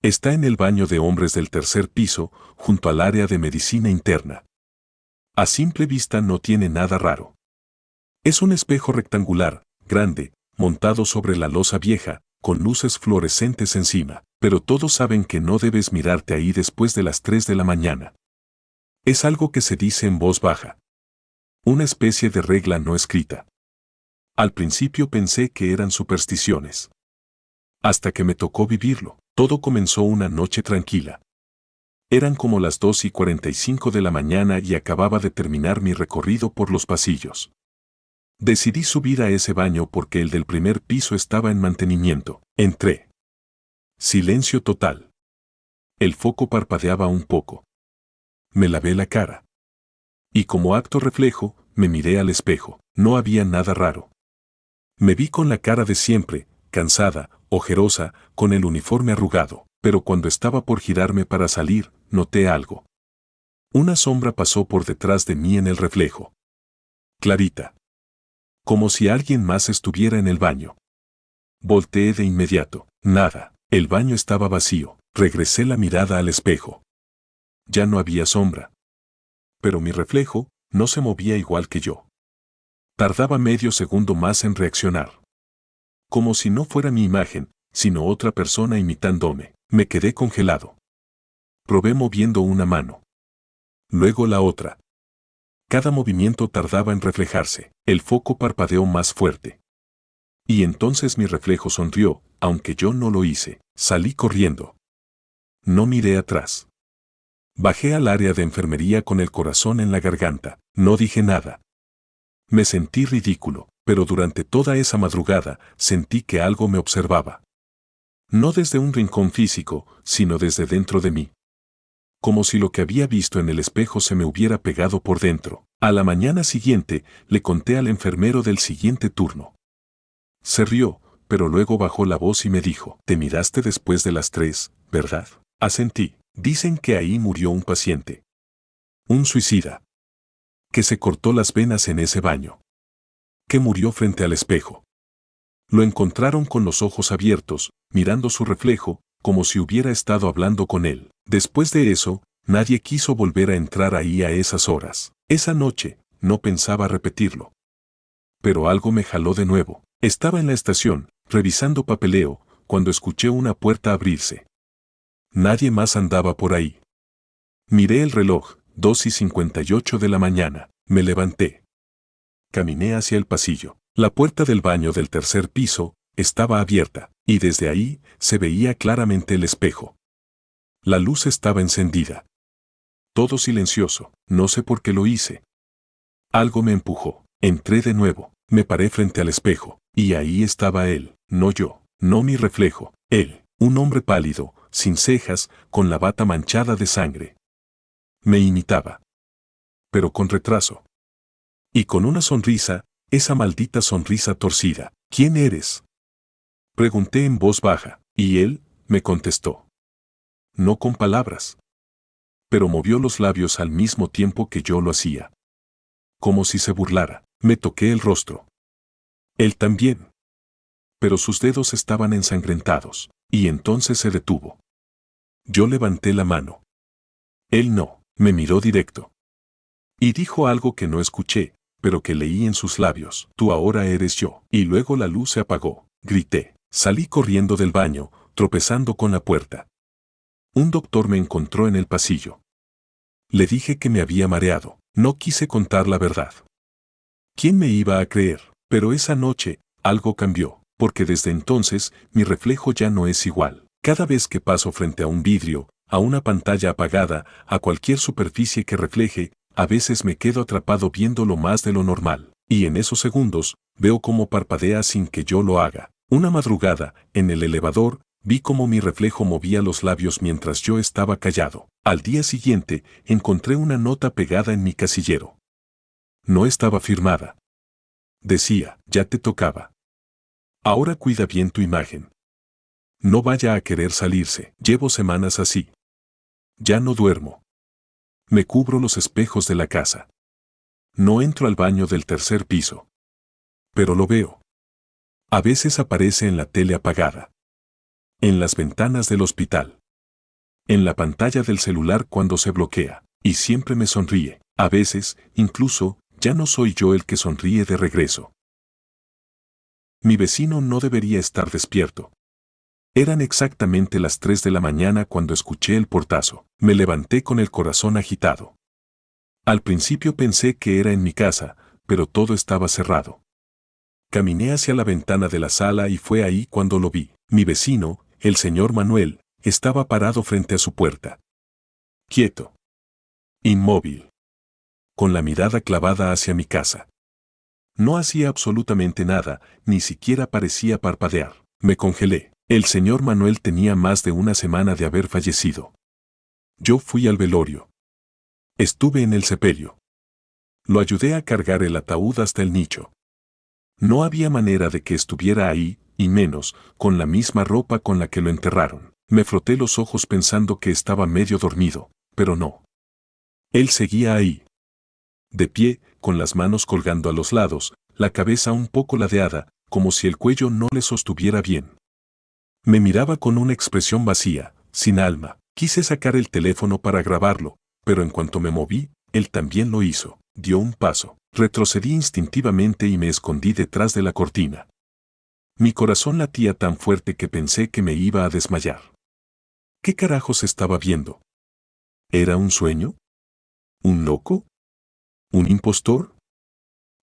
Está en el baño de hombres del 3er piso, junto al área de medicina interna. A simple vista no tiene nada raro. Es un espejo rectangular, grande, montado sobre la losa vieja, con luces fluorescentes encima, pero todos saben que no debes mirarte ahí después de las 3 de la mañana. Es algo que se dice en voz baja. Una especie de regla no escrita. Al principio pensé que eran supersticiones. Hasta que me tocó vivirlo. Todo comenzó una noche tranquila. Eran como las 2:45 de la mañana y acababa de terminar mi recorrido por los pasillos. Decidí subir a ese baño porque el del primer piso estaba en mantenimiento. Entré. Silencio total. El foco parpadeaba un poco. Me lavé la cara. Y como acto reflejo, me miré al espejo. No había nada raro. Me vi con la cara de siempre, cansada, ojerosa, con el uniforme arrugado, pero cuando estaba por girarme para salir, noté algo. Una sombra pasó por detrás de mí en el reflejo. Clarita. Como si alguien más estuviera en el baño. Volteé de inmediato. Nada. El baño estaba vacío. Regresé la mirada al espejo. Ya no había sombra. Pero mi reflejo no se movía igual que yo. Tardaba medio segundo más en reaccionar. Como si no fuera mi imagen, sino otra persona imitándome. Me quedé congelado. Probé moviendo una mano. Luego la otra. Cada movimiento tardaba en reflejarse. El foco parpadeó más fuerte. Y entonces mi reflejo sonrió, aunque yo no lo hice. Salí corriendo. No miré atrás. Bajé al área de enfermería con el corazón en la garganta. No dije nada. Me sentí ridículo, pero durante toda esa madrugada sentí que algo me observaba. No desde un rincón físico, sino desde dentro de mí. Como si lo que había visto en el espejo se me hubiera pegado por dentro. A la mañana siguiente, le conté al enfermero del siguiente turno. Se rió, pero luego bajó la voz y me dijo, «Te miraste después de las 3, ¿verdad?» Asentí. Dicen que ahí murió un paciente. Un suicida. Que se cortó las venas en ese baño. Que murió frente al espejo. Lo encontraron con los ojos abiertos, mirando su reflejo, como si hubiera estado hablando con él. Después de eso, nadie quiso volver a entrar ahí a esas horas. Esa noche, no pensaba repetirlo. Pero algo me jaló de nuevo. Estaba en la estación, revisando papeleo, cuando escuché una puerta abrirse. Nadie más andaba por ahí. Miré el reloj, 2:58 de la mañana. Me levanté. Caminé hacia el pasillo. La puerta del baño del tercer piso estaba abierta, y desde ahí se veía claramente el espejo. La luz estaba encendida. Todo silencioso. No sé por qué lo hice. Algo me empujó. Entré de nuevo. Me paré frente al espejo, y ahí estaba él, no yo, no mi reflejo, él, un hombre pálido, sin cejas, con la bata manchada de sangre. Me imitaba. Pero con retraso. Y con una sonrisa, esa maldita sonrisa torcida. ¿Quién eres?, pregunté en voz baja, y él me contestó. No con palabras. Pero movió los labios al mismo tiempo que yo lo hacía. Como si se burlara. Me toqué el rostro. Él también. Pero sus dedos estaban ensangrentados, y entonces se detuvo. Yo levanté la mano. Él no, me miró directo. Y dijo algo que no escuché, pero que leí en sus labios. Tú ahora eres yo. Y luego la luz se apagó. Grité. Salí corriendo del baño, tropezando con la puerta. Un doctor me encontró en el pasillo. Le dije que me había mareado. No quise contar la verdad. ¿Quién me iba a creer? Pero esa noche, algo cambió, porque desde entonces, mi reflejo ya no es igual. Cada vez que paso frente a un vidrio, a una pantalla apagada, a cualquier superficie que refleje, a veces me quedo atrapado viéndolo más de lo normal. Y en esos segundos, veo cómo parpadea sin que yo lo haga. Una madrugada, en el elevador, vi cómo mi reflejo movía los labios mientras yo estaba callado. Al día siguiente, encontré una nota pegada en mi casillero. No estaba firmada. Decía, ya te tocaba. Ahora cuida bien tu imagen. No vaya a querer salirse. Llevo semanas así. Ya no duermo. Me cubro los espejos de la casa. No entro al baño del tercer piso. Pero lo veo. A veces aparece en la tele apagada. En las ventanas del hospital. En la pantalla del celular cuando se bloquea. Y siempre me sonríe. A veces, incluso, ya no soy yo el que sonríe de regreso. Mi vecino no debería estar despierto. Eran exactamente las 3 de la mañana cuando escuché el portazo. Me levanté con el corazón agitado. Al principio pensé que era en mi casa, pero todo estaba cerrado. Caminé hacia la ventana de la sala y fue ahí cuando lo vi. Mi vecino, el señor Manuel, estaba parado frente a su puerta. Quieto. Inmóvil. Con la mirada clavada hacia mi casa. No hacía absolutamente nada, ni siquiera parecía parpadear. Me congelé. El señor Manuel tenía más de una semana de haber fallecido. Yo fui al velorio. Estuve en el sepelio. Lo ayudé a cargar el ataúd hasta el nicho. No había manera de que estuviera ahí, y menos, con la misma ropa con la que lo enterraron. Me froté los ojos pensando que estaba medio dormido, pero no. Él seguía ahí. De pie, con las manos colgando a los lados, la cabeza un poco ladeada, como si el cuello no le sostuviera bien. Me miraba con una expresión vacía, sin alma. Quise sacar el teléfono para grabarlo, pero en cuanto me moví, él también lo hizo. Dio un paso. Retrocedí instintivamente y me escondí detrás de la cortina. Mi corazón latía tan fuerte que pensé que me iba a desmayar. ¿Qué carajos estaba viendo? ¿Era un sueño? ¿Un loco? ¿Un impostor?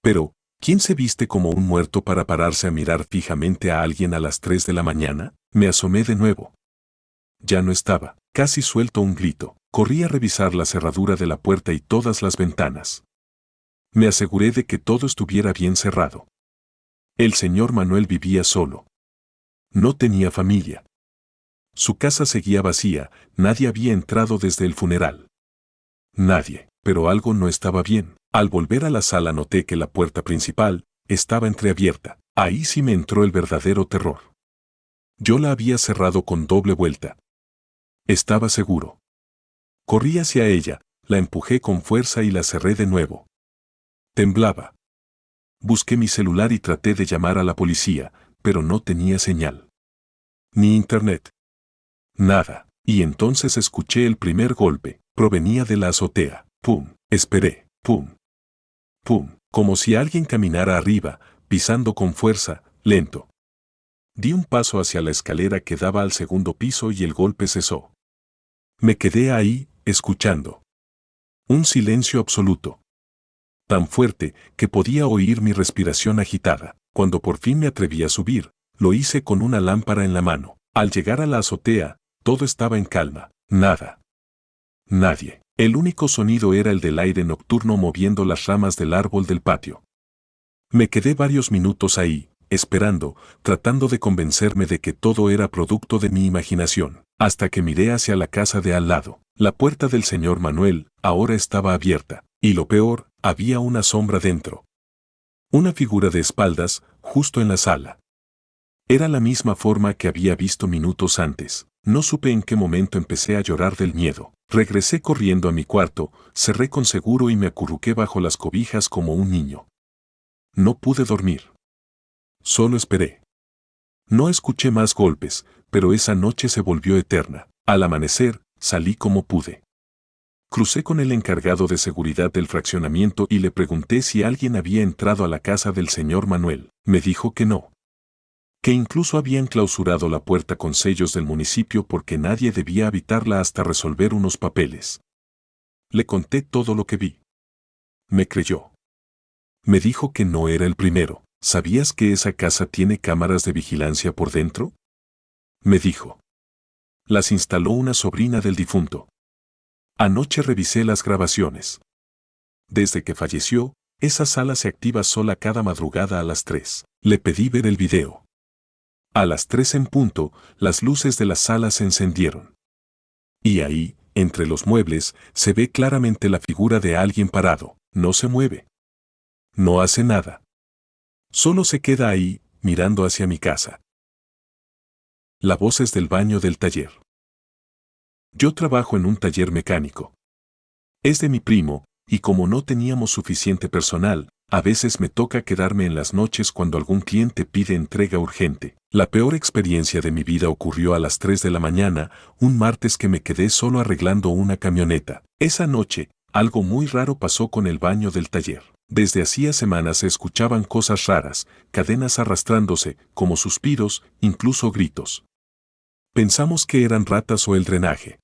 Pero, ¿quién se viste como un muerto para pararse a mirar fijamente a alguien a las 3 de la mañana? Me asomé de nuevo. Ya no estaba. Casi suelto un grito. Corrí a revisar la cerradura de la puerta y todas las ventanas. Me aseguré de que todo estuviera bien cerrado. El señor Manuel vivía solo. No tenía familia. Su casa seguía vacía, nadie había entrado desde el funeral. Nadie, pero algo no estaba bien. Al volver a la sala noté que la puerta principal estaba entreabierta. Ahí sí me entró el verdadero terror. Yo la había cerrado con doble vuelta. Estaba seguro. Corrí hacia ella, la empujé con fuerza y la cerré de nuevo. Temblaba. Busqué mi celular y traté de llamar a la policía, pero no tenía señal. Ni internet. Nada. Y entonces escuché el primer golpe. Provenía de la azotea. Pum. Esperé. Pum. Pum. Como si alguien caminara arriba, pisando con fuerza, lento. Di un paso hacia la escalera que daba al segundo piso y el golpe cesó. Me quedé ahí, escuchando. Un silencio absoluto. Tan fuerte que podía oír mi respiración agitada. Cuando por fin me atreví a subir, lo hice con una lámpara en la mano. Al llegar a la azotea, todo estaba en calma. Nada. Nadie. El único sonido era el del aire nocturno moviendo las ramas del árbol del patio. Me quedé varios minutos ahí, esperando, tratando de convencerme de que todo era producto de mi imaginación, hasta que miré hacia la casa de al lado. La puerta del señor Manuel ahora estaba abierta, y lo peor, había una sombra dentro. Una figura de espaldas, justo en la sala. Era la misma forma que había visto minutos antes. No supe en qué momento empecé a llorar del miedo. Regresé corriendo a mi cuarto, cerré con seguro y me acurruqué bajo las cobijas como un niño. No pude dormir. Solo esperé. No escuché más golpes, pero esa noche se volvió eterna. Al amanecer, salí como pude. Crucé con el encargado de seguridad del fraccionamiento y le pregunté si alguien había entrado a la casa del señor Manuel. Me dijo que no. Que incluso habían clausurado la puerta con sellos del municipio porque nadie debía habitarla hasta resolver unos papeles. Le conté todo lo que vi. Me creyó. Me dijo que no era el primero. ¿Sabías que esa casa tiene cámaras de vigilancia por dentro? Me dijo. Las instaló una sobrina del difunto. Anoche revisé las grabaciones. Desde que falleció, esa sala se activa sola cada madrugada a las 3. Le pedí ver el video. A las 3 en punto, las luces de la sala se encendieron. Y ahí, entre los muebles, se ve claramente la figura de alguien parado. No se mueve. No hace nada. Solo se queda ahí, mirando hacia mi casa. La voz es del baño del taller. Yo trabajo en un taller mecánico. Es de mi primo, y como no teníamos suficiente personal, a veces me toca quedarme en las noches cuando algún cliente pide entrega urgente. La peor experiencia de mi vida ocurrió a las 3 de la mañana, un martes que me quedé solo arreglando una camioneta. Esa noche, algo muy raro pasó con el baño del taller. Desde hacía semanas se escuchaban cosas raras, cadenas arrastrándose, como suspiros, incluso gritos. Pensamos que eran ratas o el drenaje.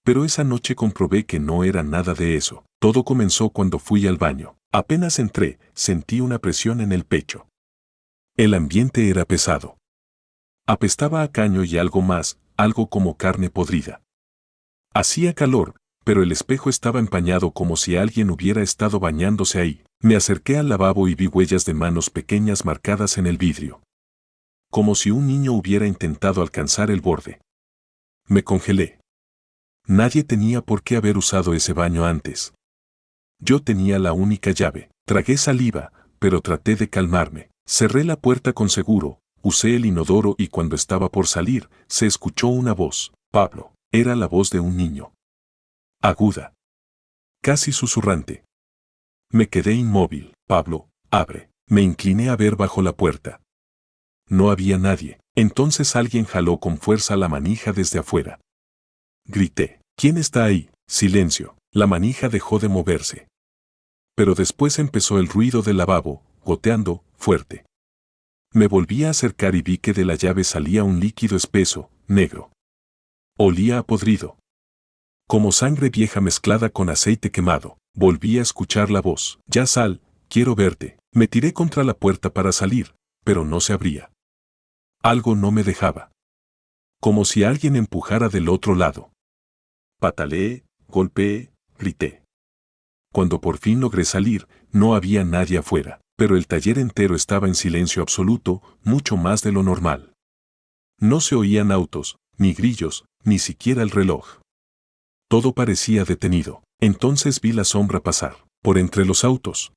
Pero esa noche comprobé que no era nada de eso. Todo comenzó cuando fui al baño. Apenas entré, sentí una presión en el pecho. El ambiente era pesado. Apestaba a caño y algo más, algo como carne podrida. Hacía calor, pero el espejo estaba empañado como si alguien hubiera estado bañándose ahí. Me acerqué al lavabo y vi huellas de manos pequeñas marcadas en el vidrio. Como si un niño hubiera intentado alcanzar el borde. Me congelé. Nadie tenía por qué haber usado ese baño antes. Yo tenía la única llave. Tragué saliva, pero traté de calmarme. Cerré la puerta con seguro, usé el inodoro y cuando estaba por salir, se escuchó una voz. Pablo. Era la voz de un niño. Aguda. casi susurrante. Me quedé inmóvil. Pablo, abre. Me incliné a ver bajo la puerta. No había nadie. Entonces alguien jaló con fuerza la manija desde afuera. Grité. ¿Quién está ahí? Silencio. La manija dejó de moverse. Pero después empezó el ruido del lavabo, goteando, fuerte. Me volví a acercar y vi que de la llave salía un líquido espeso, negro. Olía a podrido. Como sangre vieja mezclada con aceite quemado. Volví a escuchar la voz. Ya sal, quiero verte. Me tiré contra la puerta para salir, pero no se abría. Algo no me dejaba. Como si alguien empujara del otro lado. Pataleé, golpeé, grité. Cuando por fin logré salir, no había nadie afuera, pero el taller entero estaba en silencio absoluto, mucho más de lo normal. No se oían autos, ni grillos, ni siquiera el reloj. Todo parecía detenido. Entonces vi la sombra pasar, por entre los autos.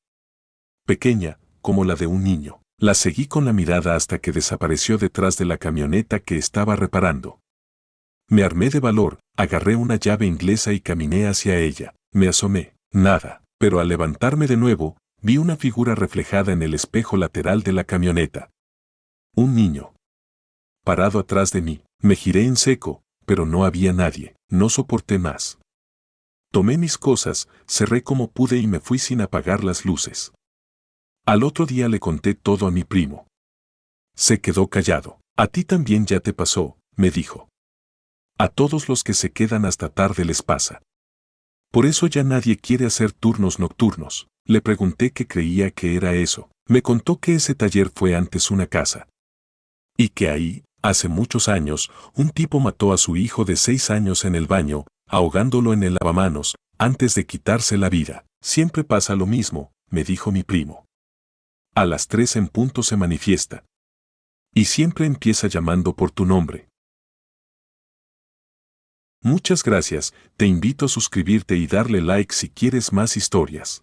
Pequeña, como la de un niño. La seguí con la mirada hasta que desapareció detrás de la camioneta que estaba reparando. Me armé de valor, agarré una llave inglesa y caminé hacia ella. Me asomé. Nada, pero al levantarme de nuevo, vi una figura reflejada en el espejo lateral de la camioneta. Un niño. Parado atrás de mí, me giré en seco, pero no había nadie. No soporté más. Tomé mis cosas, cerré como pude y me fui sin apagar las luces. Al otro día le conté todo a mi primo. Se quedó callado. A ti también ya te pasó, me dijo. A todos los que se quedan hasta tarde les pasa. Por eso ya nadie quiere hacer turnos nocturnos. Le pregunté qué creía que era eso. Me contó que ese taller fue antes una casa. Y que ahí, hace muchos años, un tipo mató a su hijo de 6 años en el baño, ahogándolo en el lavamanos, antes de quitarse la vida. Siempre pasa lo mismo, me dijo mi primo. A las 3 en punto se manifiesta. Y siempre empieza llamando por tu nombre. Muchas gracias, te invito a suscribirte y darle like si quieres más historias.